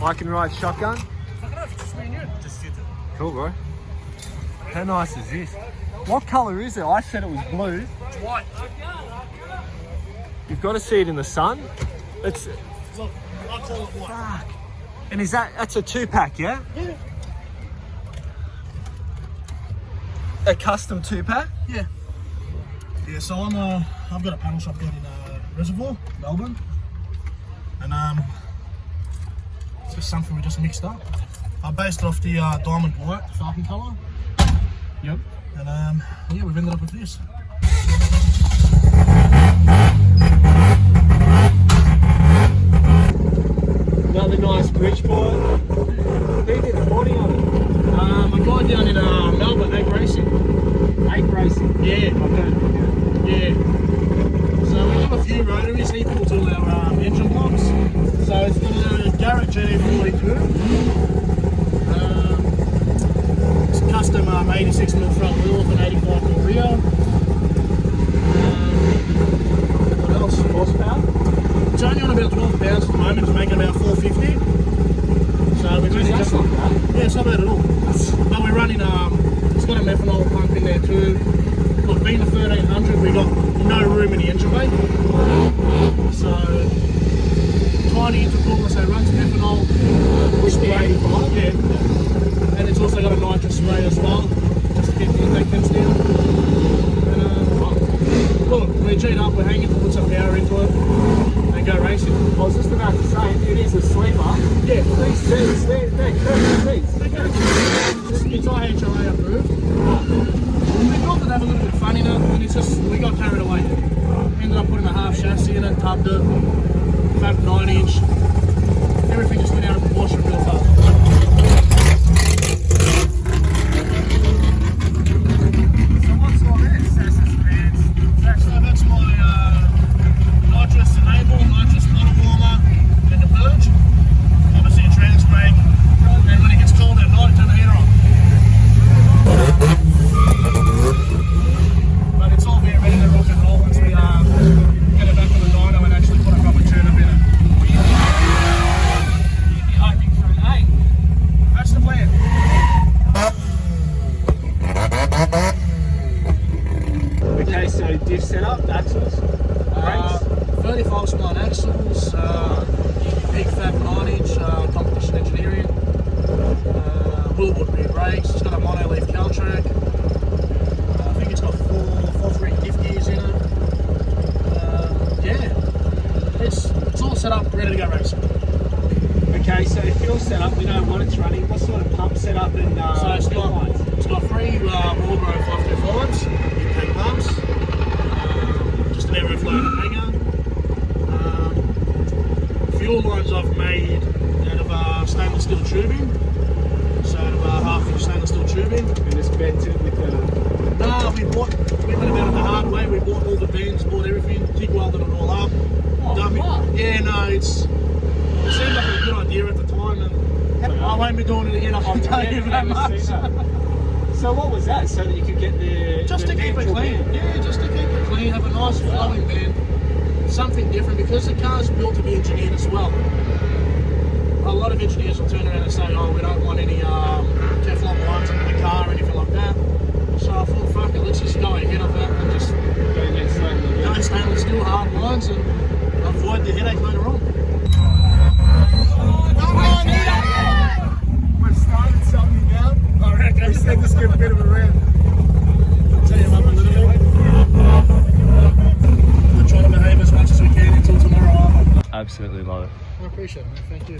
I can ride shotgun. Just sit it. Cool, bro. How nice is this? What colour is it? I said it was blue. It's white. You've got to see it in the sun. It's Look, I call it white. fuck. And that's a 2-pack, yeah? Yeah. A custom 2-pack? Yeah. Yeah, so I've got a paddle shop down in Reservoir, Melbourne. And it's just something we just mixed up. I based it off the diamond white, the Falcon colour. Yep. And yeah, we've ended up with this. Another nice Bridgeport. Who did the body on it? A guy down in Melbourne, Egg Racing. Egg Racing. Yeah. Yeah. So we have a few rotaries. He pulls all our engine blocks. So it's the Garrett G42. It's a custom 86mm front wheel with an 85mm rear. What else? Horsepower? It's only on about 12 pounds at the moment. It's making about 450. So we're running That's not bad. yeah, it's not bad at all. But we're running it's got a methanol pump in there too. Like being the 1300, we got no room in the engine bay. So tiny intercooler, so it runs methanol. Spray. Yeah. And it's also got a nitrous spray as well, just to keep the intake temps down. And look, we're G'd up, we're hanging to put some power into it and go racing. I was just about to say, it is a sleeper. Yeah. These seats, they're curved seats. It's IHLA approved. We thought they'd have a little bit of fun in it, and it's just, we got carried away. Ended up putting a half chassis in it, tubbed it, fat 9-inch. Everything just went out of proportion real fast. So what's all this? That's fans. So that's my nitrous enable, nitrous bottle warmer, and the purge. Obviously a trans brake, and when it gets cold at night, turn the heater on. But it's all being ready to rock and roll once we get it back on the dyno and actually put a proper tune-up in it. You're hoping for an 8. That's the plan. Okay, so diff setup, axles, brakes. 35 spline axles, big fat 9-inch competition engineering, wheelboard rear brakes. It's got a mono-leaf Caltrack. I think it's got four 3 gears in it. Yeah, it's all set up, ready to go racing. Okay, so fuel setup, we know what it's running. What sort of pump setup and So it's got 3 Marlboro 525s, intake pumps, just an aeroflow and a hanger. Fuel lines I've made out of stainless steel tubing, so out of half-inch stainless steel tubing. And it's vented with the... No, we went about it the hard way. We bought all the bends, bought everything, TIG welded it all up. Yeah, no, it seemed like a good idea at the time, and I won't be doing it again. I can tell you that much. So what was that? So that you could get the... Just to keep it clean. Yeah, just to keep it clean, have a nice flowing bend. Something different, because the car's built to be engineered as well. A lot of engineers will turn around and say, oh, we don't want any Teflon lines in the car or anything like that. So I thought, fuck it, let's just go ahead of it and just go stainless steel hard lines and avoid the headache later on. We've started something now. I reckon. We said let's give a bit of a rant. Tell you up a little bit. We're trying to behave as much as we can until tomorrow. Absolutely love it. I appreciate it, man. Thank you.